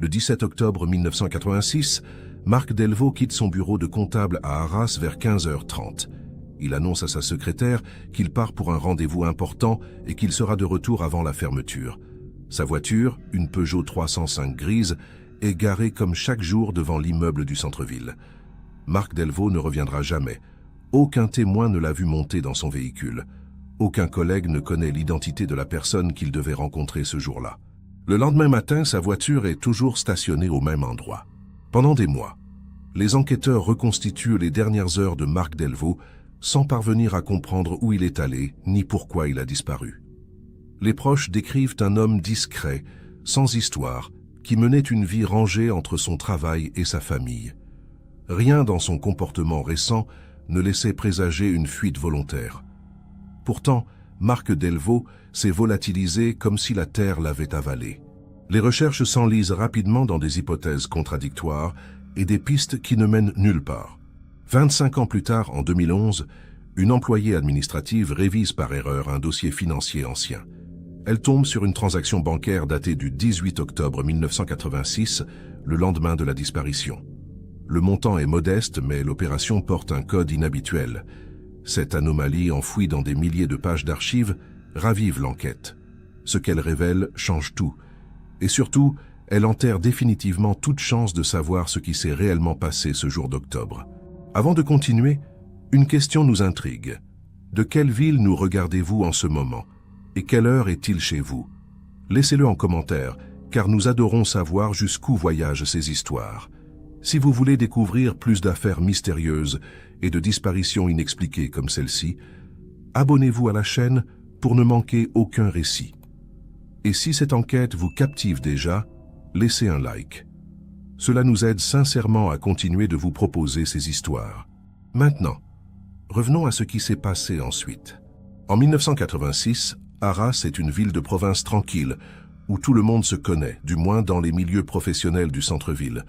Le 17 octobre 1986, Marc Delvaux quitte son bureau de comptable à Arras vers 15h30. Il annonce à sa secrétaire qu'il part pour un rendez-vous important et qu'il sera de retour avant la fermeture. Sa voiture, une Peugeot 305 grise, est garée comme chaque jour devant l'immeuble du centre-ville. Marc Delvaux ne reviendra jamais. Aucun témoin ne l'a vu monter dans son véhicule. Aucun collègue ne connaît l'identité de la personne qu'il devait rencontrer ce jour-là. Le lendemain matin, sa voiture est toujours stationnée au même endroit. Pendant des mois, les enquêteurs reconstituent les dernières heures de Marc Delvaux sans parvenir à comprendre où il est allé ni pourquoi il a disparu. Les proches décrivent un homme discret, sans histoire, qui menait une vie rangée entre son travail et sa famille. Rien dans son comportement récent ne laissait présager une fuite volontaire. Pourtant, Marc Delvaux s'est volatilisé comme si la terre l'avait avalé. Les recherches s'enlisent rapidement dans des hypothèses contradictoires et des pistes qui ne mènent nulle part. 25 ans plus tard, en 2011, une employée administrative révise par erreur un dossier financier ancien. Elle tombe sur une transaction bancaire datée du 18 octobre 1986, le lendemain de la disparition. Le montant est modeste, mais l'opération porte un code inhabituel. Cette anomalie, enfouie dans des milliers de pages d'archives, ravive l'enquête. Ce qu'elle révèle change tout. Et surtout, elle enterre définitivement toute chance de savoir ce qui s'est réellement passé ce jour d'octobre. Avant de continuer, une question nous intrigue. De quelle ville nous regardez-vous en ce moment? Et quelle heure est-il chez vous? Laissez-le en commentaire, car nous adorons savoir jusqu'où voyagent ces histoires. Si vous voulez découvrir plus d'affaires mystérieuses et de disparitions inexpliquées comme celle-ci, abonnez-vous à la chaîne pour ne manquer aucun récit. Et si cette enquête vous captive déjà, laissez un like. Cela nous aide sincèrement à continuer de vous proposer ces histoires. Maintenant, revenons à ce qui s'est passé ensuite. En 1986, Arras est une ville de province tranquille, où tout le monde se connaît, du moins dans les milieux professionnels du centre-ville.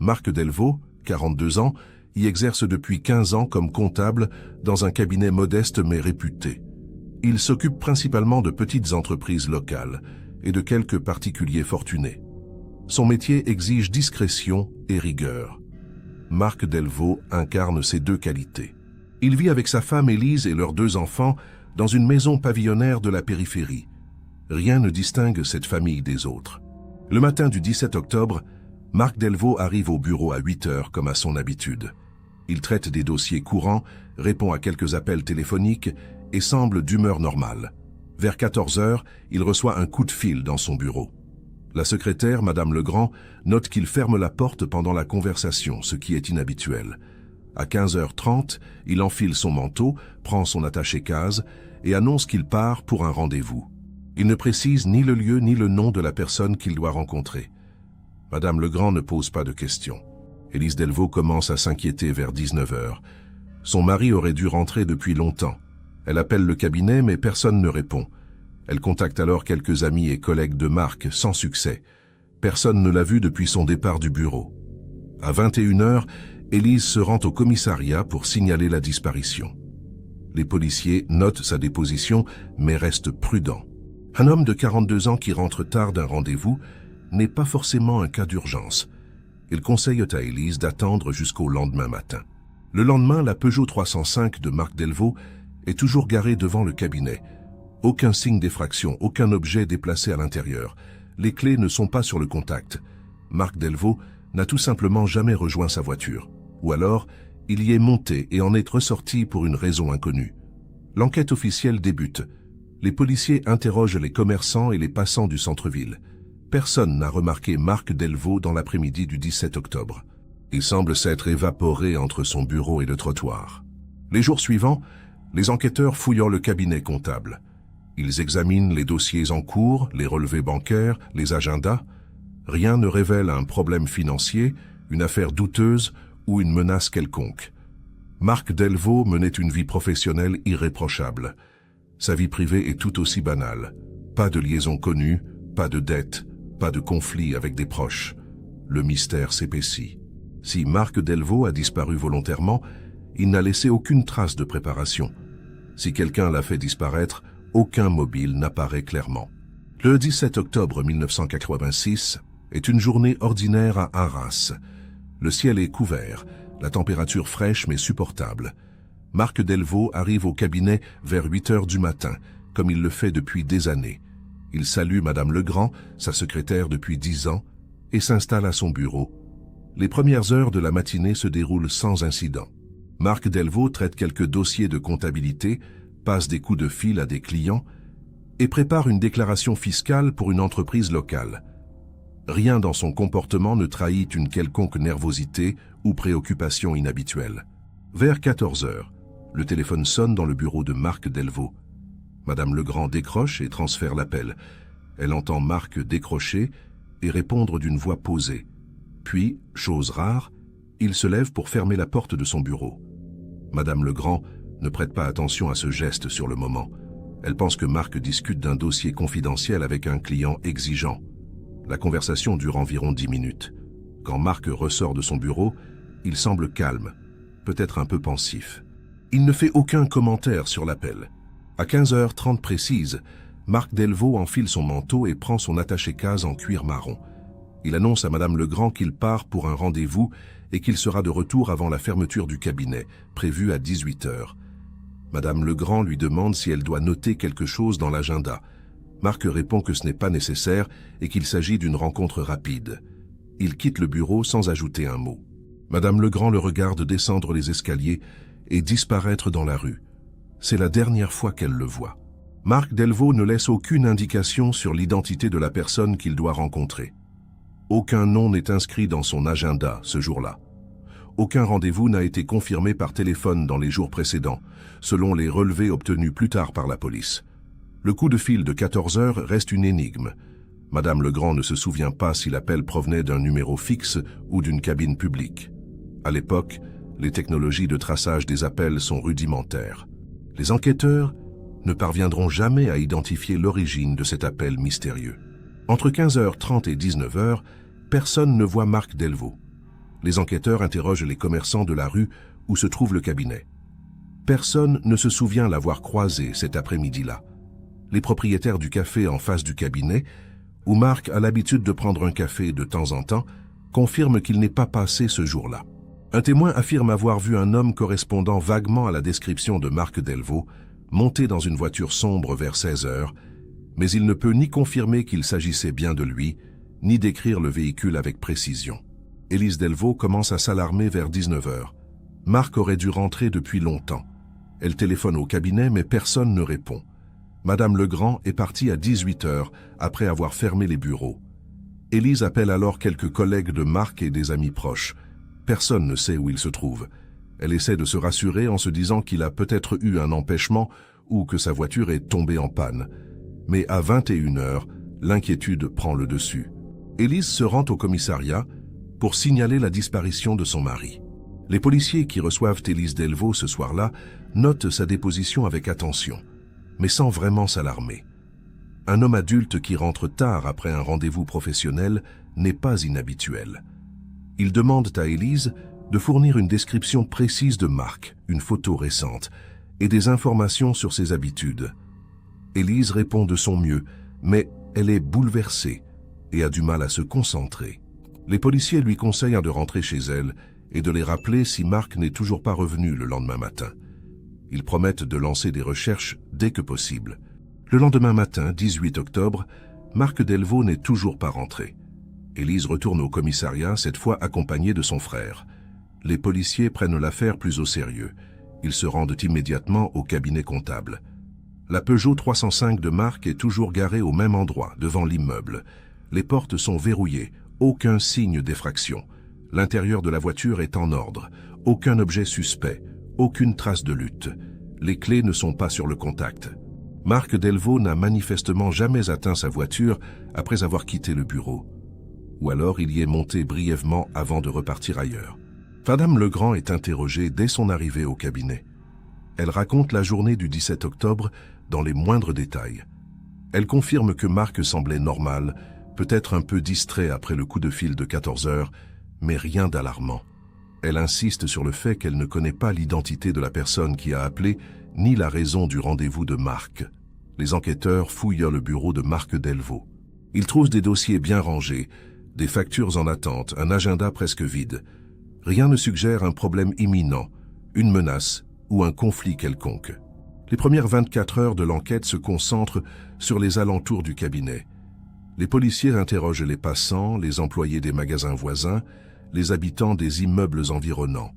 Marc Delvaux, 42 ans, y exerce depuis 15 ans comme comptable dans un cabinet modeste mais réputé. Il s'occupe principalement de petites entreprises locales et de quelques particuliers fortunés. Son métier exige discrétion et rigueur. Marc Delvaux incarne ces deux qualités. Il vit avec sa femme Élise et leurs 2 enfants dans une maison pavillonnaire de la périphérie. Rien ne distingue cette famille des autres. Le matin du 17 octobre, Marc Delvaux arrive au bureau à 8 heures comme à son habitude. Il traite des dossiers courants, répond à quelques appels téléphoniques et semble d'humeur normale. Vers 14 heures, il reçoit un coup de fil dans son bureau. La secrétaire, Madame Legrand, note qu'il ferme la porte pendant la conversation, ce qui est inhabituel. À 15h30, il enfile son manteau, prend son attaché-case et annonce qu'il part pour un rendez-vous. Il ne précise ni le lieu ni le nom de la personne qu'il doit rencontrer. Madame Legrand ne pose pas de questions. Élise Delvaux commence à s'inquiéter vers 19h. Son mari aurait dû rentrer depuis longtemps. Elle appelle le cabinet, mais personne ne répond. Elle contacte alors quelques amis et collègues de Marc, sans succès. Personne ne l'a vu depuis son départ du bureau. À 21h, Élise se rend au commissariat pour signaler la disparition. Les policiers notent sa déposition, mais restent prudents. Un homme de 42 ans qui rentre tard d'un rendez-vous n'est pas forcément un cas d'urgence. Ils conseillent à Élise d'attendre jusqu'au lendemain matin. Le lendemain, la Peugeot 305 de Marc Delvaux est toujours garée devant le cabinet. Aucun signe d'effraction, aucun objet déplacé à l'intérieur. Les clés ne sont pas sur le contact. Marc Delvaux n'a tout simplement jamais rejoint sa voiture. Ou alors, il y est monté et en est ressorti pour une raison inconnue. L'enquête officielle débute. Les policiers interrogent les commerçants et les passants du centre-ville. Personne n'a remarqué Marc Delvaux dans l'après-midi du 17 octobre. Il semble s'être évaporé entre son bureau et le trottoir. Les jours suivants, les enquêteurs fouillent le cabinet comptable. Ils examinent les dossiers en cours, les relevés bancaires, les agendas. Rien ne révèle un problème financier, une affaire douteuse ou une menace quelconque. Marc Delvaux menait une vie professionnelle irréprochable. Sa vie privée est tout aussi banale. Pas de liaison connue, pas de dette, pas de conflit avec des proches. Le mystère s'épaissit. Si Marc Delvaux a disparu volontairement, il n'a laissé aucune trace de préparation. Si quelqu'un l'a fait disparaître, aucun mobile n'apparaît clairement. Le 17 octobre 1986, est une journée ordinaire à Arras. Le ciel est couvert, la température fraîche mais supportable. Marc Delvaux arrive au cabinet vers 8 heures du matin, comme il le fait depuis des années. Il salue Madame Legrand, sa secrétaire depuis 10 ans, et s'installe à son bureau. Les premières heures de la matinée se déroulent sans incident. Marc Delvaux traite quelques dossiers de comptabilité, passe des coups de fil à des clients et prépare une déclaration fiscale pour une entreprise locale. Rien dans son comportement ne trahit une quelconque nervosité ou préoccupation inhabituelle. Vers 14 heures, le téléphone sonne dans le bureau de Marc Delvaux. Madame Legrand décroche et transfère l'appel. Elle entend Marc décrocher et répondre d'une voix posée. Puis, chose rare, il se lève pour fermer la porte de son bureau. Madame Legrand ne prête pas attention à ce geste sur le moment. Elle pense que Marc discute d'un dossier confidentiel avec un client exigeant. La conversation dure environ 10 minutes. Quand Marc ressort de son bureau, il semble calme, peut-être un peu pensif. Il ne fait aucun commentaire sur l'appel. À 15h30 précise, Marc Delvaux enfile son manteau et prend son attaché-case en cuir marron. Il annonce à Madame Legrand qu'il part pour un rendez-vous et qu'il sera de retour avant la fermeture du cabinet, prévue à 18h. Madame Legrand lui demande si elle doit noter quelque chose dans l'agenda. Marc répond que ce n'est pas nécessaire et qu'il s'agit d'une rencontre rapide. Il quitte le bureau sans ajouter un mot. Madame Legrand le regarde descendre les escaliers et disparaître dans la rue. C'est la dernière fois qu'elle le voit. Marc Delvaux ne laisse aucune indication sur l'identité de la personne qu'il doit rencontrer. Aucun nom n'est inscrit dans son agenda ce jour-là. Aucun rendez-vous n'a été confirmé par téléphone dans les jours précédents, selon les relevés obtenus plus tard par la police. Le coup de fil de 14 heures reste une énigme. Madame Legrand ne se souvient pas si l'appel provenait d'un numéro fixe ou d'une cabine publique. À l'époque, les technologies de traçage des appels sont rudimentaires. Les enquêteurs ne parviendront jamais à identifier l'origine de cet appel mystérieux. Entre 15h30 et 19h, personne ne voit Marc Delvaux. Les enquêteurs interrogent les commerçants de la rue où se trouve le cabinet. Personne ne se souvient l'avoir croisé cet après-midi-là. Les propriétaires du café en face du cabinet, où Marc a l'habitude de prendre un café de temps en temps, confirment qu'il n'est pas passé ce jour-là. Un témoin affirme avoir vu un homme correspondant vaguement à la description de Marc Delvaux, monter dans une voiture sombre vers 16h, mais il ne peut ni confirmer qu'il s'agissait bien de lui, ni décrire le véhicule avec précision. Élise Delvaux commence à s'alarmer vers 19h. Marc aurait dû rentrer depuis longtemps. Elle téléphone au cabinet, mais personne ne répond. Madame Legrand est partie à 18h, après avoir fermé les bureaux. Élise appelle alors quelques collègues de Marc et des amis proches. Personne ne sait où il se trouve. Elle essaie de se rassurer en se disant qu'il a peut-être eu un empêchement ou que sa voiture est tombée en panne. Mais à 21h, l'inquiétude prend le dessus. Élise se rend au commissariat pour signaler la disparition de son mari. Les policiers qui reçoivent Élise Delvaux ce soir-là notent sa déposition avec attention, mais sans vraiment s'alarmer. Un homme adulte qui rentre tard après un rendez-vous professionnel n'est pas inhabituel. Ils demandent à Élise de fournir une description précise de Marc, une photo récente, et des informations sur ses habitudes. Élise répond de son mieux, mais elle est bouleversée et a du mal à se concentrer. Les policiers lui conseillent de rentrer chez elle et de les rappeler si Marc n'est toujours pas revenu le lendemain matin. Ils promettent de lancer des recherches dès que possible. Le lendemain matin, 18 octobre, Marc Delvaux n'est toujours pas rentré. Élise retourne au commissariat, cette fois accompagnée de son frère. Les policiers prennent l'affaire plus au sérieux. Ils se rendent immédiatement au cabinet comptable. La Peugeot 305 de Marc est toujours garée au même endroit, devant l'immeuble. Les portes sont verrouillées, aucun signe d'effraction. L'intérieur de la voiture est en ordre, aucun objet suspect, aucune trace de lutte. Les clés ne sont pas sur le contact. Marc Delvaux n'a manifestement jamais atteint sa voiture après avoir quitté le bureau. Ou alors il y est monté brièvement avant de repartir ailleurs. Madame Legrand est interrogée dès son arrivée au cabinet. Elle raconte la journée du 17 octobre dans les moindres détails. Elle confirme que Marc semblait normal, peut-être un peu distrait après le coup de fil de 14 heures, mais rien d'alarmant. Elle insiste sur le fait qu'elle ne connaît pas l'identité de la personne qui a appelé, ni la raison du rendez-vous de Marc. Les enquêteurs fouillent le bureau de Marc Delvaux. Ils trouvent des dossiers bien rangés, Des factures en attente, un agenda presque vide. Rien ne suggère un problème imminent, une menace ou un conflit quelconque. Les premières 24 heures de l'enquête se concentrent sur les alentours du cabinet. Les policiers interrogent les passants, les employés des magasins voisins, les habitants des immeubles environnants.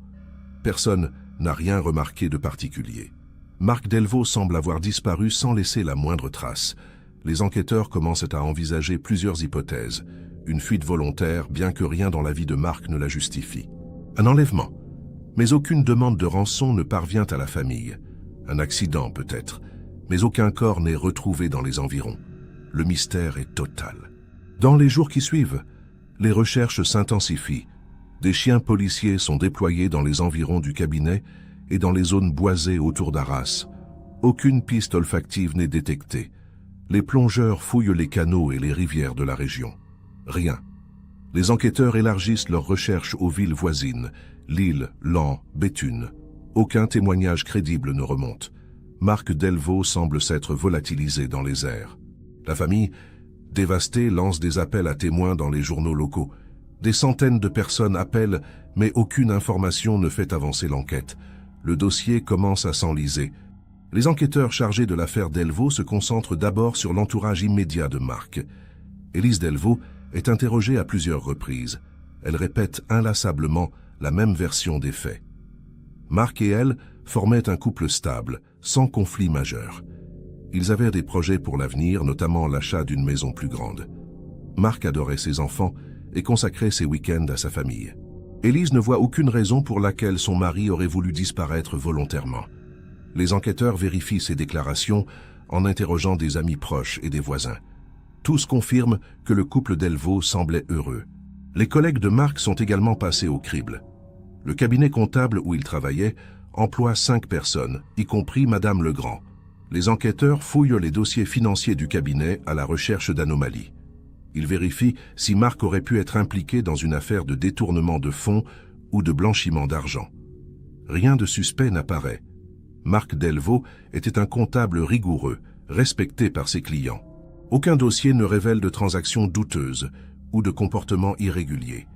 Personne n'a rien remarqué de particulier. Marc Delvaux semble avoir disparu sans laisser la moindre trace. Les enquêteurs commencent à envisager plusieurs hypothèses. Une fuite volontaire, bien que rien dans la vie de Marc ne la justifie. Un enlèvement. Mais aucune demande de rançon ne parvient à la famille. Un accident peut-être, mais aucun corps n'est retrouvé dans les environs. Le mystère est total. Dans les jours qui suivent, les recherches s'intensifient. Des chiens policiers sont déployés dans les environs du cabinet et dans les zones boisées autour d'Arras. Aucune piste olfactive n'est détectée. Les plongeurs fouillent les canaux et les rivières de la région. Rien. Les enquêteurs élargissent leurs recherches aux villes voisines, Lille, Laon, Béthune. Aucun témoignage crédible ne remonte. Marc Delvaux semble s'être volatilisé dans les airs. La famille, dévastée, lance des appels à témoins dans les journaux locaux. Des centaines de personnes appellent, mais aucune information ne fait avancer l'enquête. Le dossier commence à s'enliser. Les enquêteurs chargés de l'affaire Delvaux se concentrent d'abord sur l'entourage immédiat de Marc. Élise Delvaux est interrogée à plusieurs reprises. Elle répète inlassablement la même version des faits. Marc et elle formaient un couple stable, sans conflit majeur. Ils avaient des projets pour l'avenir, notamment l'achat d'une maison plus grande. Marc adorait ses enfants et consacrait ses week-ends à sa famille. Élise ne voit aucune raison pour laquelle son mari aurait voulu disparaître volontairement. Les enquêteurs vérifient ces déclarations en interrogeant des amis proches et des voisins. Tous confirment que le couple Delvaux semblait heureux. Les collègues de Marc sont également passés au crible. Le cabinet comptable où il travaillait emploie 5 personnes, y compris Madame Legrand. Les enquêteurs fouillent les dossiers financiers du cabinet à la recherche d'anomalies. Ils vérifient si Marc aurait pu être impliqué dans une affaire de détournement de fonds ou de blanchiment d'argent. Rien de suspect n'apparaît. Marc Delvaux était un comptable rigoureux, respecté par ses clients. Aucun dossier ne révèle de transactions douteuses ou de comportements irréguliers.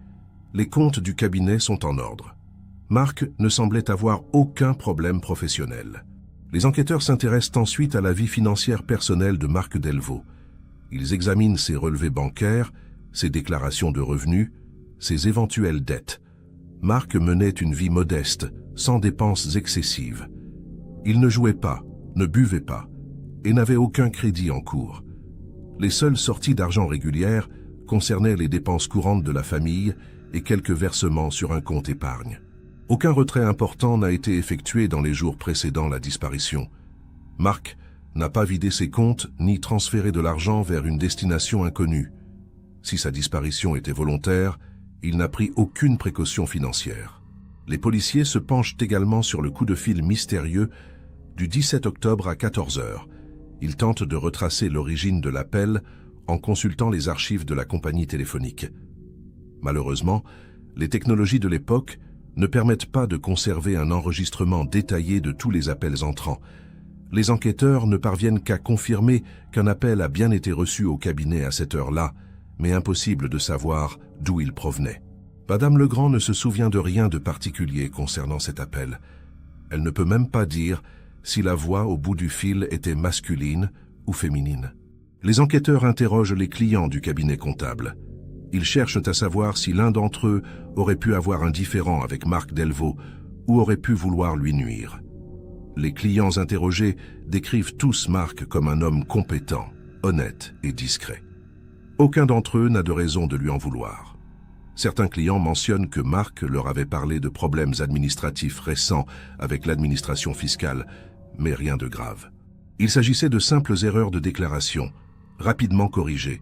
Les comptes du cabinet sont en ordre. Marc ne semblait avoir aucun problème professionnel. Les enquêteurs s'intéressent ensuite à la vie financière personnelle de Marc Delvaux. Ils examinent ses relevés bancaires, ses déclarations de revenus, ses éventuelles dettes. Marc menait une vie modeste, sans dépenses excessives. Il ne jouait pas, ne buvait pas, et n'avait aucun crédit en cours. Les seules sorties d'argent régulières concernaient les dépenses courantes de la famille et quelques versements sur un compte épargne. Aucun retrait important n'a été effectué dans les jours précédant la disparition. Marc n'a pas vidé ses comptes ni transféré de l'argent vers une destination inconnue. Si sa disparition était volontaire, il n'a pris aucune précaution financière. Les policiers se penchent également sur le coup de fil mystérieux du 17 octobre à 14 h. Ils tentent de retracer l'origine de l'appel en consultant les archives de la compagnie téléphonique. Malheureusement, les technologies de l'époque ne permettent pas de conserver un enregistrement détaillé de tous les appels entrants. Les enquêteurs ne parviennent qu'à confirmer qu'un appel a bien été reçu au cabinet à cette heure-là, mais impossible de savoir d'où il provenait. Madame Legrand ne se souvient de rien de particulier concernant cet appel. Elle ne peut même pas dire si la voix au bout du fil était masculine ou féminine. Les enquêteurs interrogent les clients du cabinet comptable. Ils cherchent à savoir si l'un d'entre eux aurait pu avoir un différend avec Marc Delvaux ou aurait pu vouloir lui nuire. Les clients interrogés décrivent tous Marc comme un homme compétent, honnête et discret. Aucun d'entre eux n'a de raison de lui en vouloir. Certains clients mentionnent que Marc leur avait parlé de problèmes administratifs récents avec l'administration fiscale, mais rien de grave. Il s'agissait de simples erreurs de déclaration, rapidement corrigées.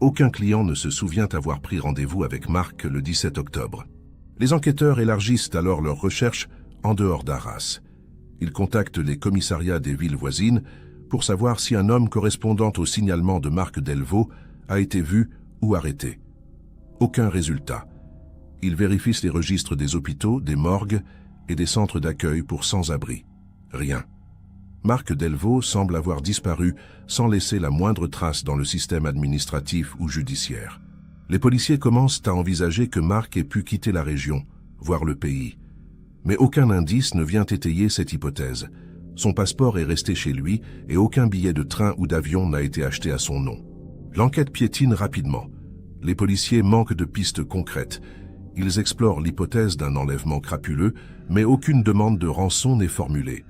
Aucun client ne se souvient avoir pris rendez-vous avec Marc le 17 octobre. Les enquêteurs élargissent alors leurs recherches en dehors d'Arras. Ils contactent les commissariats des villes voisines pour savoir si un homme correspondant au signalement de Marc Delvaux a été vu ou arrêté. Aucun résultat. Ils vérifient les registres des hôpitaux, des morgues et des centres d'accueil pour sans-abri. Rien. Marc Delvaux semble avoir disparu sans laisser la moindre trace dans le système administratif ou judiciaire. Les policiers commencent à envisager que Mark ait pu quitter la région, voire le pays. Mais aucun indice ne vient étayer cette hypothèse. Son passeport est resté chez lui et aucun billet de train ou d'avion n'a été acheté à son nom. L'enquête piétine rapidement. Les policiers manquent de pistes concrètes. Ils explorent l'hypothèse d'un enlèvement crapuleux, mais aucune demande de rançon n'est formulée.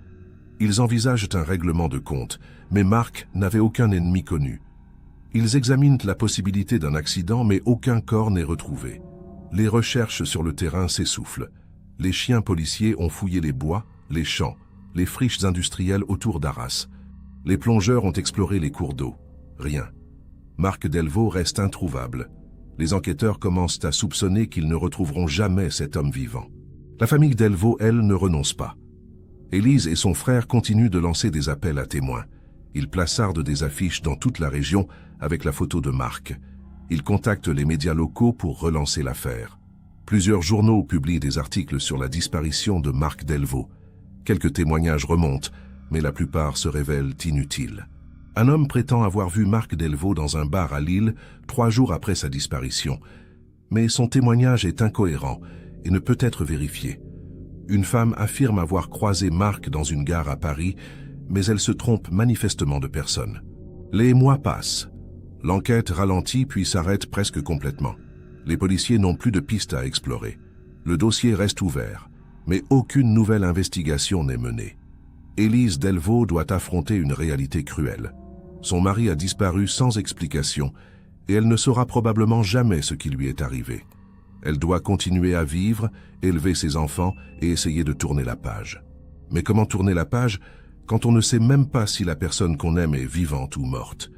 Ils envisagent un règlement de compte, mais Mark n'avait aucun ennemi connu. Ils examinent la possibilité d'un accident, mais aucun corps n'est retrouvé. Les recherches sur le terrain s'essoufflent. Les chiens policiers ont fouillé les bois, les champs, les friches industrielles autour d'Arras. Les plongeurs ont exploré les cours d'eau. Rien. Mark Delvaux reste introuvable. Les enquêteurs commencent à soupçonner qu'ils ne retrouveront jamais cet homme vivant. La famille Delvaux, elle, ne renonce pas. Élise et son frère continuent de lancer des appels à témoins. Ils plaçardent des affiches dans toute la région avec la photo de Mark. Ils contactent les médias locaux pour relancer l'affaire. Plusieurs journaux publient des articles sur la disparition de Mark Delvaux. Quelques témoignages remontent, mais la plupart se révèlent inutiles. Un homme prétend avoir vu Mark Delvaux dans un bar à Lille 3 jours après sa disparition. Mais son témoignage est incohérent et ne peut être vérifié. Une femme affirme avoir croisé Mark dans une gare à Paris, mais elle se trompe manifestement de personne. Les mois passent. L'enquête ralentit puis s'arrête presque complètement. Les policiers n'ont plus de pistes à explorer. Le dossier reste ouvert, mais aucune nouvelle investigation n'est menée. Élise Delvaux doit affronter une réalité cruelle. Son mari a disparu sans explication et elle ne saura probablement jamais ce qui lui est arrivé. Elle doit continuer à vivre, élever ses enfants et essayer de tourner la page. Mais comment tourner la page quand on ne sait même pas si la personne qu'on aime est vivante ou morte?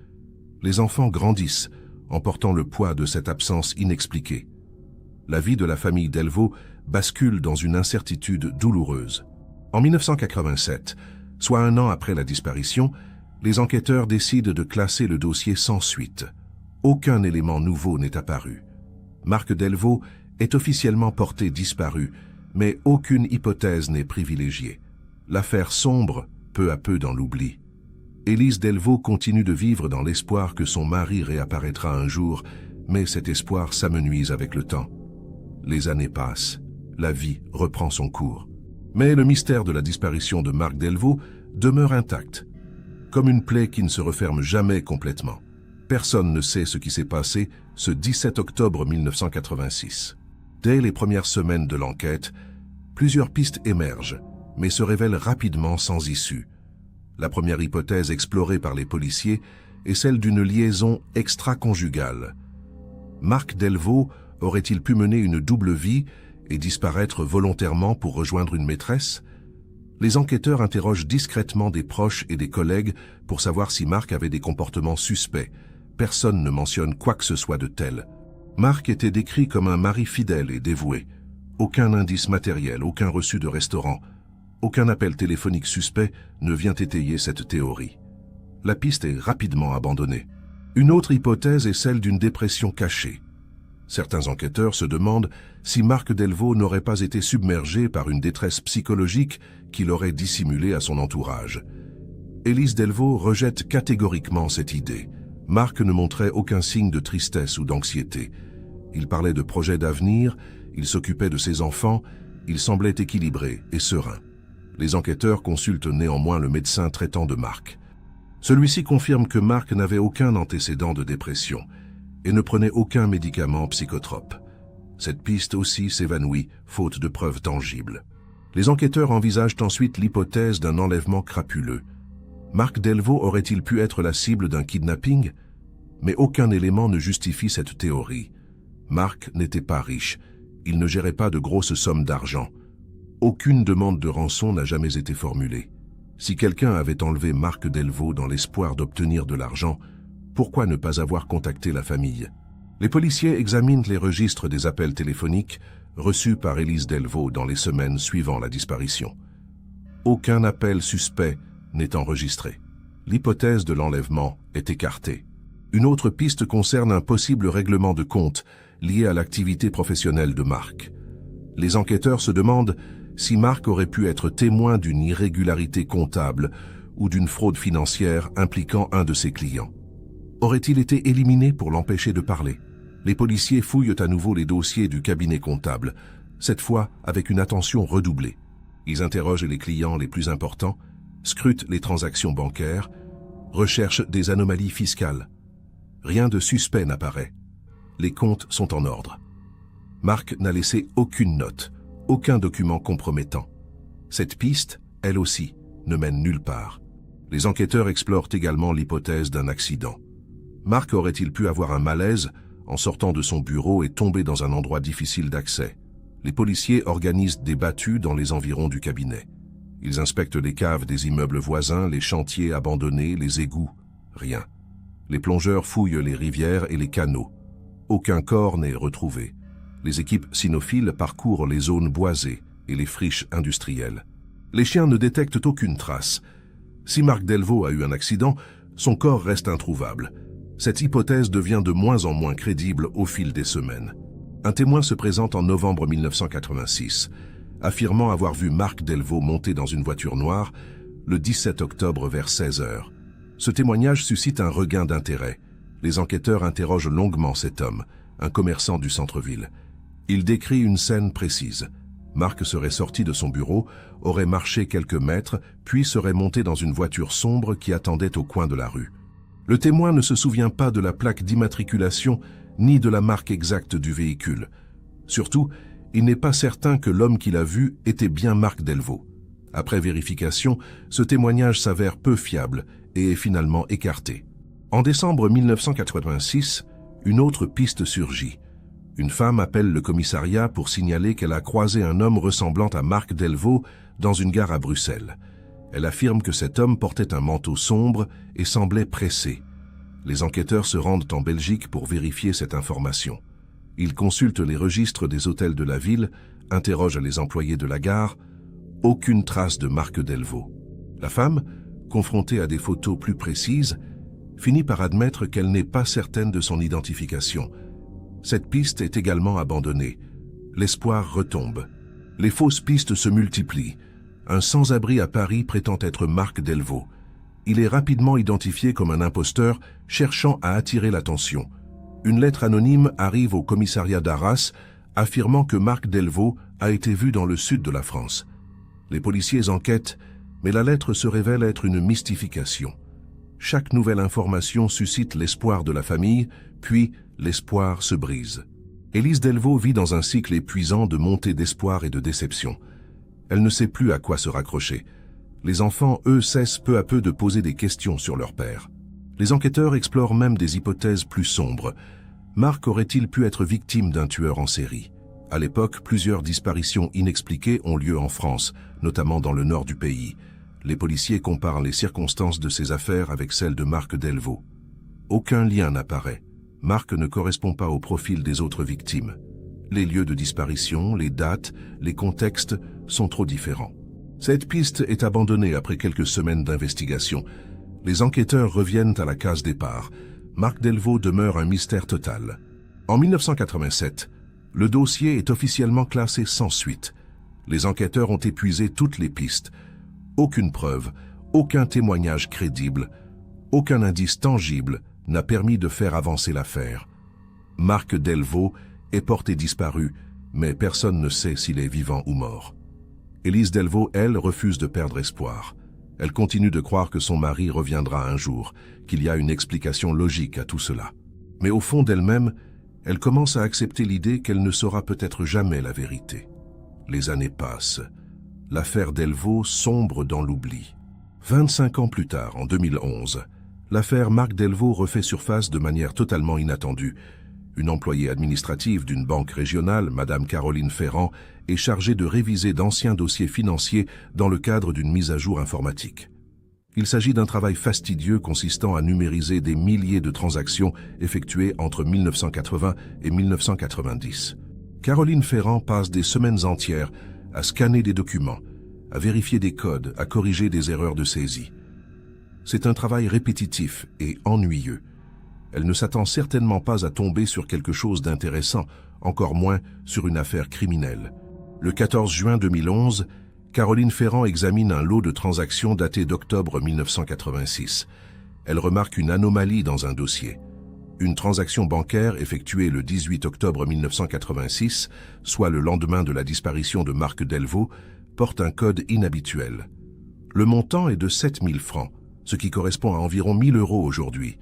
Les enfants grandissent en portant le poids de cette absence inexpliquée. La vie de la famille Delvaux bascule dans une incertitude douloureuse. En 1987, soit 1 an après la disparition, les enquêteurs décident de classer le dossier sans suite. Aucun élément nouveau n'est apparu. Mark Delvaux est officiellement porté disparu, mais aucune hypothèse n'est privilégiée. L'affaire sombre peu à peu dans l'oubli. Élise Delvaux continue de vivre dans l'espoir que son mari réapparaîtra un jour, mais cet espoir s'amenuise avec le temps. Les années passent, la vie reprend son cours. Mais le mystère de la disparition de Mark Delvaux demeure intact, comme une plaie qui ne se referme jamais complètement. Personne ne sait ce qui s'est passé ce 17 octobre 1986. Dès les premières semaines de l'enquête, plusieurs pistes émergent, mais se révèlent rapidement sans issue. La première hypothèse explorée par les policiers est celle d'une liaison extra-conjugale. Mark Delvaux aurait-il pu mener une double vie et disparaître volontairement pour rejoindre une maîtresse? Les enquêteurs interrogent discrètement des proches et des collègues pour savoir si Mark avait des comportements suspects. Personne ne mentionne quoi que ce soit de tel. Mark était décrit comme un mari fidèle et dévoué. Aucun indice matériel, aucun reçu de restaurant, aucun appel téléphonique suspect ne vient étayer cette théorie. La piste est rapidement abandonnée. Une autre hypothèse est celle d'une dépression cachée. Certains enquêteurs se demandent si Mark Delvaux n'aurait pas été submergé par une détresse psychologique qu'il aurait dissimulée à son entourage. Élise Delvaux rejette catégoriquement cette idée. Mark ne montrait aucun signe de tristesse ou d'anxiété. Il parlait de projets d'avenir, il s'occupait de ses enfants, il semblait équilibré et serein. Les enquêteurs consultent néanmoins le médecin traitant de Mark. Celui-ci confirme que Mark n'avait aucun antécédent de dépression et ne prenait aucun médicament psychotrope. Cette piste aussi s'évanouit, faute de preuves tangibles. Les enquêteurs envisagent ensuite l'hypothèse d'un enlèvement crapuleux. Mark Delvaux aurait-il pu être la cible d'un kidnapping? Mais aucun élément ne justifie cette théorie. Mark n'était pas riche, il ne gérait pas de grosses sommes d'argent. Aucune demande de rançon n'a jamais été formulée. Si quelqu'un avait enlevé Mark Delvaux dans l'espoir d'obtenir de l'argent, pourquoi ne pas avoir contacté la famille? Les policiers examinent les registres des appels téléphoniques reçus par Élise Delvaux dans les semaines suivant la disparition. Aucun appel suspect n'est enregistré. L'hypothèse de l'enlèvement est écartée. Une autre piste concerne un possible règlement de compte lié à l'activité professionnelle de Mark. Les enquêteurs se demandent si Mark aurait pu être témoin d'une irrégularité comptable ou d'une fraude financière impliquant un de ses clients. Aurait-il été éliminé pour l'empêcher de parler? Les policiers fouillent à nouveau les dossiers du cabinet comptable, cette fois avec une attention redoublée. Ils interrogent les clients les plus importants, scrutent les transactions bancaires, recherchent des anomalies fiscales. Rien de suspect n'apparaît. Les comptes sont en ordre. Marc n'a laissé aucune note, aucun document compromettant. Cette piste, elle aussi, ne mène nulle part. Les enquêteurs explorent également l'hypothèse d'un accident. Marc aurait-il pu avoir un malaise en sortant de son bureau et tomber dans un endroit difficile d'accès? Les policiers organisent des battues dans les environs du cabinet. Ils inspectent les caves des immeubles voisins, les chantiers abandonnés, les égouts. Rien. Les plongeurs fouillent les rivières et les canaux. Aucun corps n'est retrouvé. Les équipes cynophiles parcourent les zones boisées et les friches industrielles. Les chiens ne détectent aucune trace. Si Marc Delvaux a eu un accident, son corps reste introuvable. Cette hypothèse devient de moins en moins crédible au fil des semaines. Un témoin se présente en novembre 1986, affirmant avoir vu Marc Delvaux monter dans une voiture noire le 17 octobre vers 16 h. Ce témoignage suscite un regain d'intérêt. Les enquêteurs interrogent longuement cet homme, un commerçant du centre-ville. Il décrit une scène précise. Marc serait sorti de son bureau, aurait marché quelques mètres, puis serait monté dans une voiture sombre qui attendait au coin de la rue. Le témoin ne se souvient pas de la plaque d'immatriculation ni de la marque exacte du véhicule. Surtout, il n'est pas certain que l'homme qu'il a vu était bien Marc Delvaux. Après vérification, ce témoignage s'avère peu fiable et est finalement écarté. En décembre 1986, une autre piste surgit. Une femme appelle le commissariat pour signaler qu'elle a croisé un homme ressemblant à Marc Delvaux dans une gare à Bruxelles. Elle affirme que cet homme portait un manteau sombre et semblait pressé. Les enquêteurs se rendent en Belgique pour vérifier cette information. Ils consultent les registres des hôtels de la ville, interrogent les employés de la gare. Aucune trace de Marc Delvaux. La femme, confrontée à des photos plus précises, finit par admettre qu'elle n'est pas certaine de son identification. Cette piste est également abandonnée. L'espoir retombe. Les fausses pistes se multiplient. Un sans-abri à Paris prétend être Marc Delvaux. Il est rapidement identifié comme un imposteur cherchant à attirer l'attention. Une lettre anonyme arrive au commissariat d'Arras affirmant que Marc Delvaux a été vu dans le sud de la France. Les policiers enquêtent, mais la lettre se révèle être une mystification. Chaque nouvelle information suscite l'espoir de la famille, puis l'espoir se brise. Élise Delvaux vit dans un cycle épuisant de montées d'espoir et de déception. Elle ne sait plus à quoi se raccrocher. Les enfants, eux, cessent peu à peu de poser des questions sur leur père. Les enquêteurs explorent même des hypothèses plus sombres. Marc aurait-il pu être victime d'un tueur en série? À l'époque, plusieurs disparitions inexpliquées ont lieu en France, notamment dans le nord du pays. Les policiers comparent les circonstances de ces affaires avec celles de Marc Delvaux. Aucun lien n'apparaît. Marc ne correspond pas au profil des autres victimes. Les lieux de disparition, les dates, les contextes sont trop différents. Cette piste est abandonnée après quelques semaines d'investigation. Les enquêteurs reviennent à la case départ. Marc Delvaux demeure un mystère total. En 1987, le dossier est officiellement classé sans suite. Les enquêteurs ont épuisé toutes les pistes. Aucune preuve, aucun témoignage crédible, aucun indice tangible n'a permis de faire avancer l'affaire. Marc Delvaux est porté disparu, mais personne ne sait s'il est vivant ou mort. Élise Delvaux, elle, refuse de perdre espoir. Elle continue de croire que son mari reviendra un jour, qu'il y a une explication logique à tout cela. Mais au fond d'elle-même, elle commence à accepter l'idée qu'elle ne saura peut-être jamais la vérité. Les années passent. L'affaire Delvaux sombre dans l'oubli. 25 ans plus tard, en 2011, l'affaire Marc Delvaux refait surface de manière totalement inattendue. Une employée administrative d'une banque régionale, Madame Caroline Ferrand, est chargée de réviser d'anciens dossiers financiers dans le cadre d'une mise à jour informatique. Il s'agit d'un travail fastidieux consistant à numériser des milliers de transactions effectuées entre 1980 et 1990. Caroline Ferrand passe des semaines entières à scanner des documents, à vérifier des codes, à corriger des erreurs de saisie. C'est un travail répétitif et ennuyeux. Elle ne s'attend certainement pas à tomber sur quelque chose d'intéressant, encore moins sur une affaire criminelle. Le 14 juin 2011, Caroline Ferrand examine un lot de transactions daté d'octobre 1986. Elle remarque une anomalie dans un dossier. Une transaction bancaire effectuée le 18 octobre 1986, soit le lendemain de la disparition de Marc Delvaux, porte un code inhabituel. Le montant est de 7 000 francs, ce qui correspond à environ 1 000 € aujourd'hui.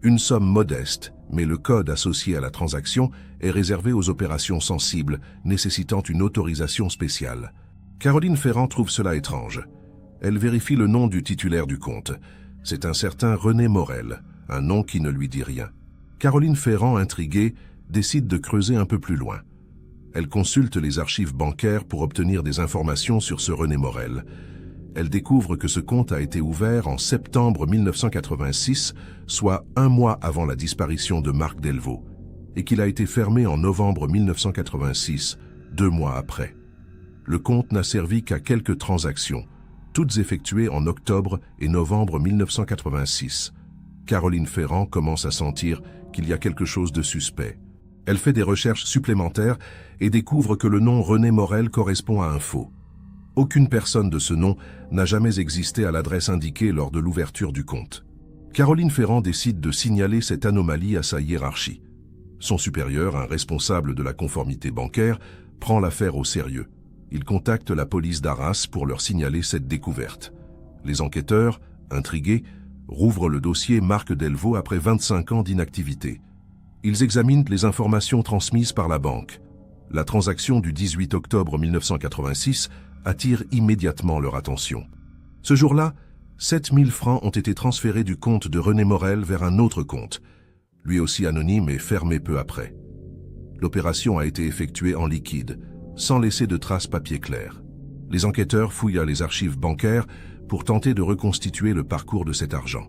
Une somme modeste, mais le code associé à la transaction est réservé aux opérations sensibles, nécessitant une autorisation spéciale. Caroline Ferrand trouve cela étrange. Elle vérifie le nom du titulaire du compte. C'est un certain René Morel, un nom qui ne lui dit rien. Caroline Ferrand, intriguée, décide de creuser un peu plus loin. Elle consulte les archives bancaires pour obtenir des informations sur ce René Morel. Elle découvre que ce compte a été ouvert en septembre 1986, soit 1 mois avant la disparition de Marc Delvaux, et qu'il a été fermé en novembre 1986, 2 mois après. Le compte n'a servi qu'à quelques transactions, toutes effectuées en octobre et novembre 1986. Caroline Ferrand commence à sentir qu'il y a quelque chose de suspect. Elle fait des recherches supplémentaires et découvre que le nom René Morel correspond à un faux. Aucune personne de ce nom n'a jamais existé à l'adresse indiquée lors de l'ouverture du compte. Caroline Ferrand décide de signaler cette anomalie à sa hiérarchie. Son supérieur, un responsable de la conformité bancaire, prend l'affaire au sérieux. Il contacte la police d'Arras pour leur signaler cette découverte. Les enquêteurs, intrigués, rouvrent le dossier Marc Delvaux après 25 ans d'inactivité. Ils examinent les informations transmises par la banque. La transaction du 18 octobre 1986 attire immédiatement leur attention. Ce jour-là, 7 000 francs ont été transférés du compte de René Morel vers un autre compte, lui aussi anonyme et fermé peu après. L'opération a été effectuée en liquide, sans laisser de traces papier clair. Les enquêteurs fouillent les archives bancaires pour tenter de reconstituer le parcours de cet argent.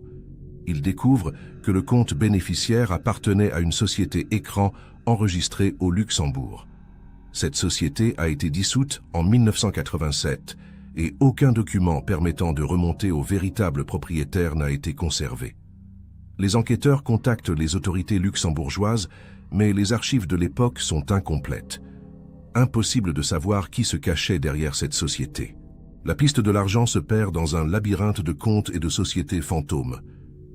Ils découvrent que le compte bénéficiaire appartenait à une société écran enregistrée au Luxembourg. Cette société a été dissoute en 1987 et aucun document permettant de remonter au véritable propriétaire n'a été conservé. Les enquêteurs contactent les autorités luxembourgeoises, mais les archives de l'époque sont incomplètes. Impossible de savoir qui se cachait derrière cette société. La piste de l'argent se perd dans un labyrinthe de comptes et de sociétés fantômes.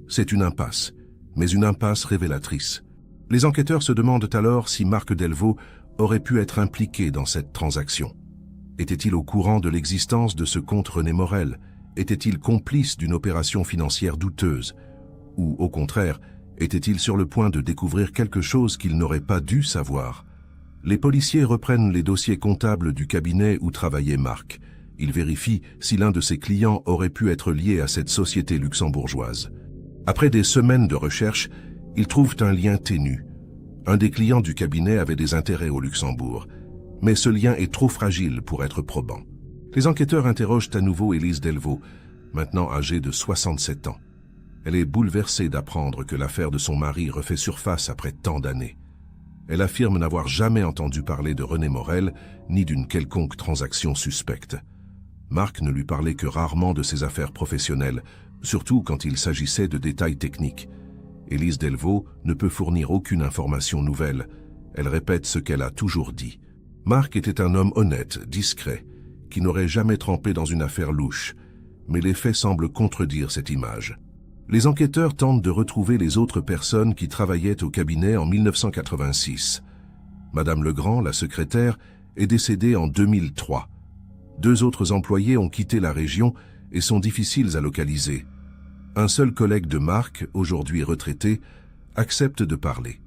C'est une impasse, mais une impasse révélatrice. Les enquêteurs se demandent alors si Marc Delvaux aurait pu être impliqué dans cette transaction. Était-il au courant de l'existence de ce compte René Morel? Était-il complice d'une opération financière douteuse? Ou, au contraire, était-il sur le point de découvrir quelque chose qu'il n'aurait pas dû savoir? Les policiers reprennent les dossiers comptables du cabinet où travaillait Marc. Ils vérifient si l'un de ses clients aurait pu être lié à cette société luxembourgeoise. Après des semaines de recherche, ils trouvent un lien ténu. Un des clients du cabinet avait des intérêts au Luxembourg, mais ce lien est trop fragile pour être probant. Les enquêteurs interrogent à nouveau Élise Delvaux, maintenant âgée de 67 ans. Elle est bouleversée d'apprendre que l'affaire de son mari refait surface après tant d'années. Elle affirme n'avoir jamais entendu parler de René Morel, ni d'une quelconque transaction suspecte. Marc ne lui parlait que rarement de ses affaires professionnelles, surtout quand il s'agissait de détails techniques. Élise Delvaux ne peut fournir aucune information nouvelle. Elle répète ce qu'elle a toujours dit. Marc était un homme honnête, discret, qui n'aurait jamais trempé dans une affaire louche, mais les faits semblent contredire cette image. Les enquêteurs tentent de retrouver les autres personnes qui travaillaient au cabinet en 1986. Madame Legrand, la secrétaire, est décédée en 2003. 2 autres employés ont quitté la région et sont difficiles à localiser. Un seul collègue de Marc, aujourd'hui retraité, accepte de parler.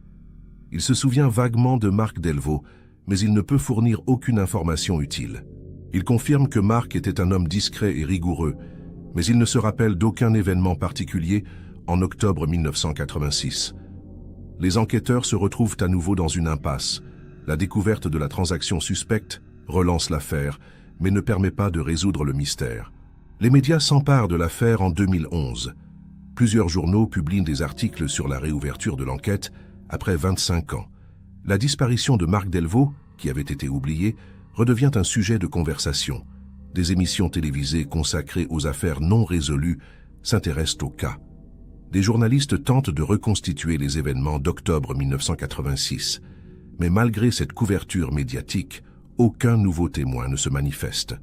Il se souvient vaguement de Marc Delvaux, mais il ne peut fournir aucune information utile. Il confirme que Marc était un homme discret et rigoureux, mais il ne se rappelle d'aucun événement particulier en octobre 1986. Les enquêteurs se retrouvent à nouveau dans une impasse. La découverte de la transaction suspecte relance l'affaire, mais ne permet pas de résoudre le mystère. Les médias s'emparent de l'affaire en 2011. Plusieurs journaux publient des articles sur la réouverture de l'enquête après 25 ans. La disparition de Marc Delvaux, qui avait été oublié, redevient un sujet de conversation. Des émissions télévisées consacrées aux affaires non résolues s'intéressent au cas. Des journalistes tentent de reconstituer les événements d'octobre 1986. Mais malgré cette couverture médiatique, aucun nouveau témoin ne se manifeste.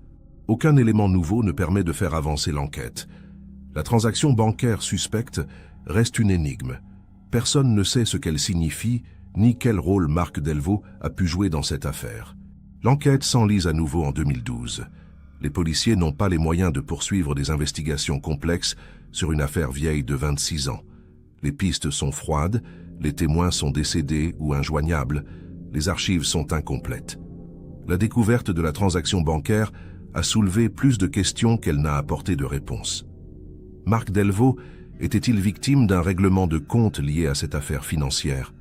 Aucun élément nouveau ne permet de faire avancer l'enquête. La transaction bancaire suspecte reste une énigme. personne ne sait ce qu'elle signifie, ni quel rôle Marc Delvaux a pu jouer dans cette affaire. L'enquête s'enlise à nouveau en 2012. Les policiers n'ont pas les moyens de poursuivre des investigations complexes sur une affaire vieille de 26 ans. Les pistes sont froides, les témoins sont décédés ou injoignables, les archives sont incomplètes. La découverte de la transaction bancaire a soulevé plus de questions qu'elle n'a apporté de réponses. Marc Delvaux était-il victime d'un règlement de compte lié à cette affaire financière?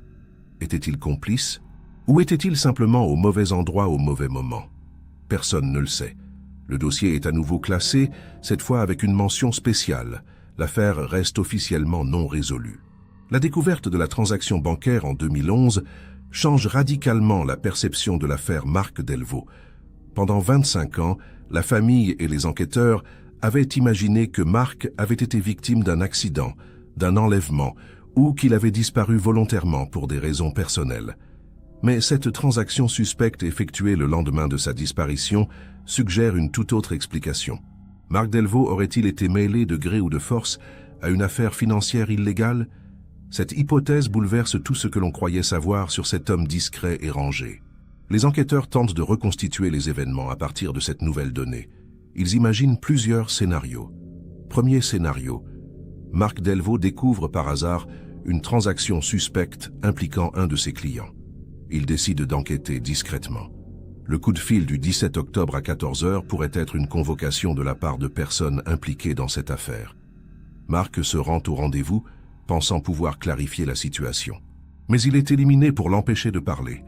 Était-il complice? Ou était-il simplement au mauvais endroit au mauvais moment? Personne ne le sait. Le dossier est à nouveau classé, cette fois avec une mention spéciale. L'affaire reste officiellement non résolue. La découverte de la transaction bancaire en 2011 change radicalement la perception de l'affaire Marc Delvaux. Pendant 25 ans, la famille et les enquêteurs avaient imaginé que Marc avait été victime d'un accident, d'un enlèvement, ou qu'il avait disparu volontairement pour des raisons personnelles. Mais cette transaction suspecte effectuée le lendemain de sa disparition suggère une toute autre explication. Marc Delvaux aurait-il été mêlé de gré ou de force à une affaire financière illégale? Cette hypothèse bouleverse tout ce que l'on croyait savoir sur cet homme discret et rangé. Les enquêteurs tentent de reconstituer les événements à partir de cette nouvelle donnée. Ils imaginent plusieurs scénarios. Premier scénario. Marc Delvaux découvre par hasard une transaction suspecte impliquant un de ses clients. Il décide d'enquêter discrètement. Le coup de fil du 17 octobre à 14 h pourrait être une convocation de la part de personnes impliquées dans cette affaire. Marc se rend au rendez-vous, pensant pouvoir clarifier la situation. Mais il est éliminé pour l'empêcher de parler.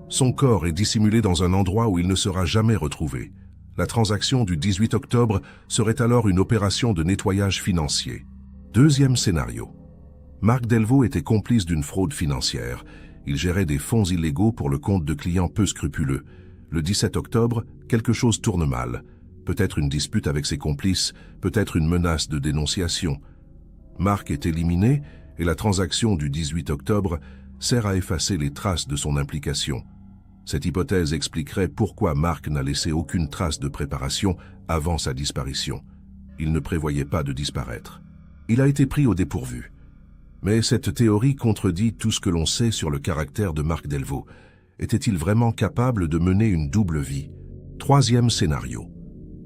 Son corps est dissimulé dans un endroit où il ne sera jamais retrouvé. La transaction du 18 octobre serait alors une opération de nettoyage financier. Deuxième scénario. Marc Delvaux était complice d'une fraude financière. Il gérait des fonds illégaux pour le compte de clients peu scrupuleux. Le 17 octobre, quelque chose tourne mal. Peut-être une dispute avec ses complices, peut-être une menace de dénonciation. Marc est éliminé et la transaction du 18 octobre sert à effacer les traces de son implication. Cette hypothèse expliquerait pourquoi Marc n'a laissé aucune trace de préparation avant sa disparition. Il ne prévoyait pas de disparaître. Il a été pris au dépourvu. Mais cette théorie contredit tout ce que l'on sait sur le caractère de Marc Delvaux. Était-il vraiment capable de mener une double vie? Troisième scénario.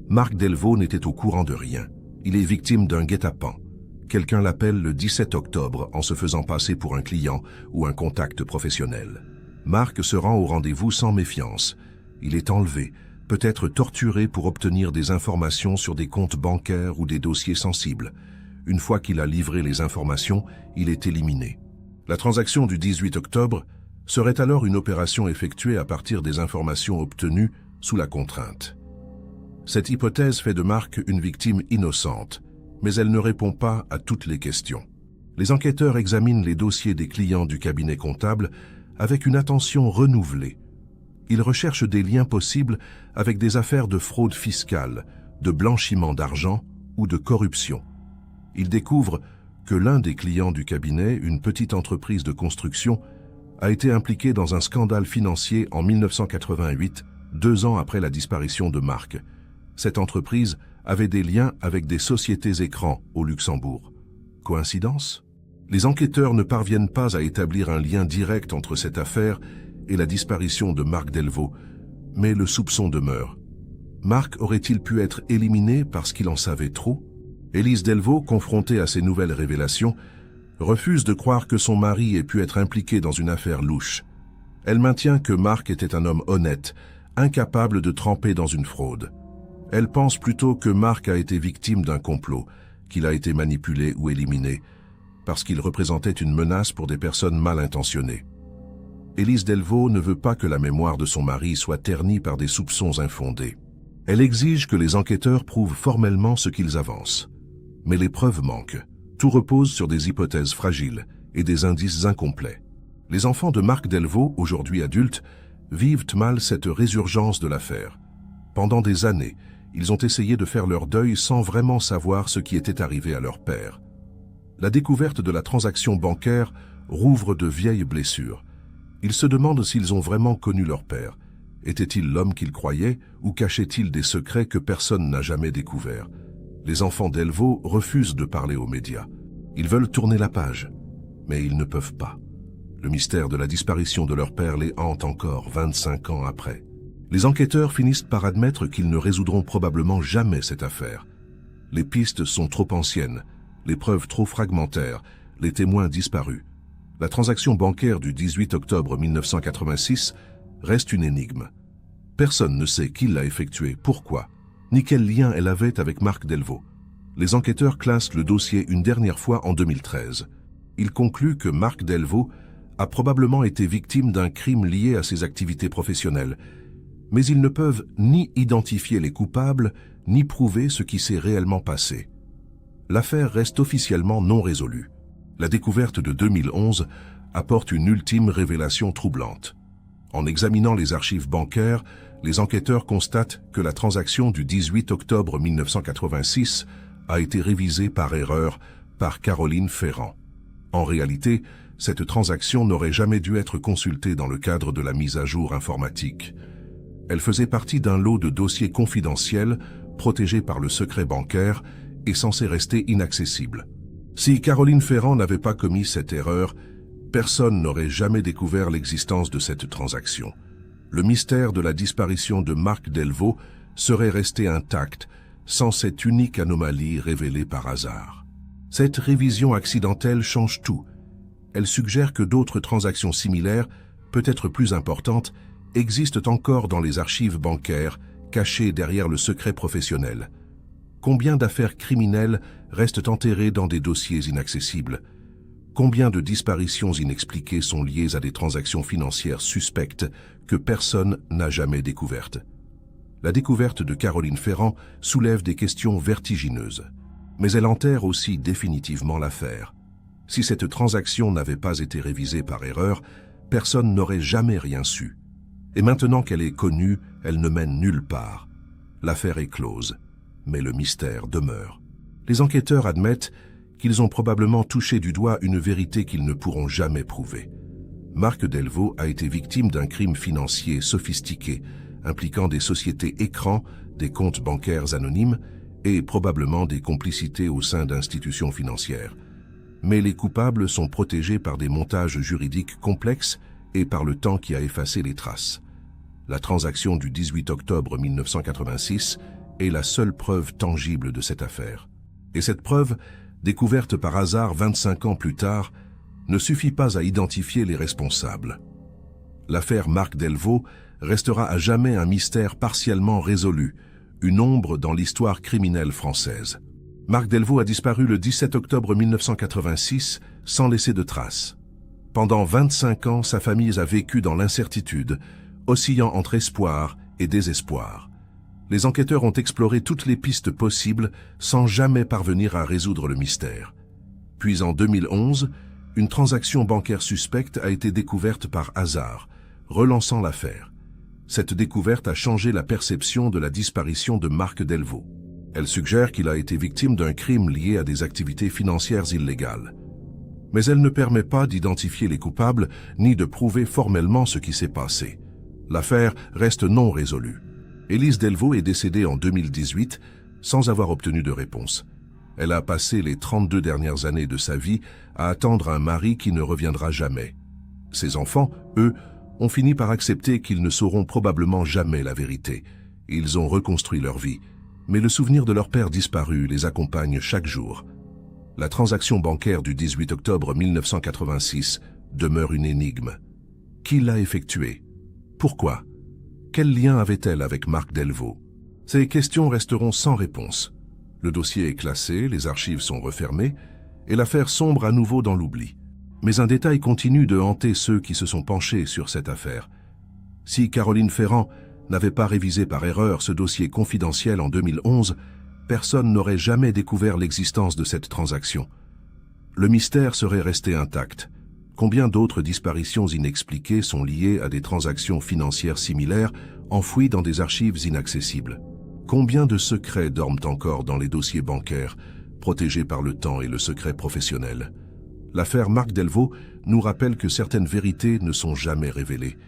Marc Delvaux n'était au courant de rien. Il est victime d'un guet-apens. Quelqu'un l'appelle le 17 octobre en se faisant passer pour un client ou un contact professionnel. Marc se rend au rendez-vous sans méfiance. Il est enlevé, peut-être torturé pour obtenir des informations sur des comptes bancaires ou des dossiers sensibles. Une fois qu'il a livré les informations, il est éliminé. La transaction du 18 octobre serait alors une opération effectuée à partir des informations obtenues sous la contrainte. Cette hypothèse fait de Marc une victime innocente, mais elle ne répond pas à toutes les questions. Les enquêteurs examinent les dossiers des clients du cabinet comptable avec une attention renouvelée. Ils recherchent des liens possibles avec des affaires de fraude fiscale, de blanchiment d'argent ou de corruption. Ils découvrent que l'un des clients du cabinet, une petite entreprise de construction, a été impliqué dans un scandale financier en 1988, 2 ans après la disparition de Marc. Cette entreprise avait des liens avec des sociétés écrans au Luxembourg. Coïncidence? Les enquêteurs ne parviennent pas à établir un lien direct entre cette affaire et la disparition de Marc Delvaux, mais le soupçon demeure. Marc aurait-il pu être éliminé parce qu'il en savait trop? Élise Delvaux, confrontée à ces nouvelles révélations, refuse de croire que son mari ait pu être impliqué dans une affaire louche. Elle maintient que Marc était un homme honnête, incapable de tremper dans une fraude. Elle pense plutôt que Marc a été victime d'un complot, qu'il a été manipulé ou éliminé, parce qu'il représentait une menace pour des personnes mal intentionnées. Élise Delvaux ne veut pas que la mémoire de son mari soit ternie par des soupçons infondés. Elle exige que les enquêteurs prouvent formellement ce qu'ils avancent. Mais les preuves manquent. Tout repose sur des hypothèses fragiles et des indices incomplets. Les enfants de Marc Delvaux, aujourd'hui adultes, vivent mal cette résurgence de l'affaire. Pendant des années, ils ont essayé de faire leur deuil sans vraiment savoir ce qui était arrivé à leur père. La découverte de la transaction bancaire rouvre de vieilles blessures. Ils se demandent s'ils ont vraiment connu leur père. Était-il l'homme qu'ils croyaient ou cachait-il des secrets que personne n'a jamais découverts? Les enfants Delvaux refusent de parler aux médias. Ils veulent tourner la page. Mais ils ne peuvent pas. Le mystère de la disparition de leur père les hante encore 25 ans après. Les enquêteurs finissent par admettre qu'ils ne résoudront probablement jamais cette affaire. Les pistes sont trop anciennes, les preuves trop fragmentaires, les témoins disparus. La transaction bancaire du 18 octobre 1986 reste une énigme. Personne ne sait qui l'a effectuée, pourquoi, ni quel lien elle avait avec Marc Delvaux. Les enquêteurs classent le dossier une dernière fois en 2013. Ils concluent que Marc Delvaux a probablement été victime d'un crime lié à ses activités professionnelles, mais ils ne peuvent ni identifier les coupables, ni prouver ce qui s'est réellement passé. L'affaire reste officiellement non résolue. La découverte de 2011 apporte une ultime révélation troublante. En examinant les archives bancaires, les enquêteurs constatent que la transaction du 18 octobre 1986 a été révisée par erreur par Caroline Ferrand. En réalité, cette transaction n'aurait jamais dû être consultée dans le cadre de la mise à jour informatique. Elle faisait partie d'un lot de dossiers confidentiels, protégés par le secret bancaire et censés rester inaccessibles. Si Caroline Ferrand n'avait pas commis cette erreur, personne n'aurait jamais découvert l'existence de cette transaction. Le mystère de la disparition de Marc Delvaux serait resté intact sans cette unique anomalie révélée par hasard. Cette révision accidentelle change tout. Elle suggère que d'autres transactions similaires, peut-être plus importantes, existent encore dans les archives bancaires, cachées derrière le secret professionnel. Combien d'affaires criminelles restent enterrées dans des dossiers inaccessibles? Combien de disparitions inexpliquées sont liées à des transactions financières suspectes que personne n'a jamais découvertes? La découverte de Caroline Ferrand soulève des questions vertigineuses. Mais elle enterre aussi définitivement l'affaire. Si cette transaction n'avait pas été révisée par erreur, personne n'aurait jamais rien su. Et maintenant qu'elle est connue, elle ne mène nulle part. L'affaire est close, mais le mystère demeure. Les enquêteurs admettent qu'ils ont probablement touché du doigt une vérité qu'ils ne pourront jamais prouver. Marc Delvaux a été victime d'un crime financier sophistiqué, impliquant des sociétés écrans, des comptes bancaires anonymes et probablement des complicités au sein d'institutions financières. Mais les coupables sont protégés par des montages juridiques complexes et par le temps qui a effacé les traces. La transaction du 18 octobre 1986 est la seule preuve tangible de cette affaire. Et cette preuve, découverte par hasard 25 ans plus tard, ne suffit pas à identifier les responsables. L'affaire Marc Delvaux restera à jamais un mystère partiellement résolu, une ombre dans l'histoire criminelle française. Marc Delvaux a disparu le 17 octobre 1986 sans laisser de traces. Pendant 25 ans, sa famille a vécu dans l'incertitude, oscillant entre espoir et désespoir. Les enquêteurs ont exploré toutes les pistes possibles sans jamais parvenir à résoudre le mystère. Puis en 2011, une transaction bancaire suspecte a été découverte par hasard, relançant l'affaire. Cette découverte a changé la perception de la disparition de Marc Delvaux. Elle suggère qu'il a été victime d'un crime lié à des activités financières illégales. Mais elle ne permet pas d'identifier les coupables ni de prouver formellement ce qui s'est passé. L'affaire reste non résolue. Élise Delvaux est décédée en 2018 sans avoir obtenu de réponse. Elle a passé les 32 dernières années de sa vie à attendre un mari qui ne reviendra jamais. Ses enfants, eux, ont fini par accepter qu'ils ne sauront probablement jamais la vérité. Ils ont reconstruit leur vie, mais le souvenir de leur père disparu les accompagne chaque jour. La transaction bancaire du 18 octobre 1986 demeure une énigme. Qui l'a effectuée? Pourquoi? Quel lien avait-elle avec Marc Delvaux? Ces questions resteront sans réponse. Le dossier est classé, les archives sont refermées, et l'affaire sombre à nouveau dans l'oubli. Mais un détail continue de hanter ceux qui se sont penchés sur cette affaire. Si Caroline Ferrand n'avait pas révisé par erreur ce dossier confidentiel en 2011, personne n'aurait jamais découvert l'existence de cette transaction. Le mystère serait resté intact. Combien d'autres disparitions inexpliquées sont liées à des transactions financières similaires enfouies dans des archives inaccessibles? Combien de secrets dorment encore dans les dossiers bancaires, protégés par le temps et le secret professionnel? L'affaire Marc Delvaux nous rappelle que certaines vérités ne sont jamais révélées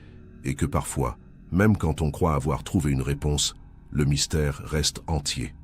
et que parfois, même quand on croit avoir trouvé une réponse, le mystère reste entier.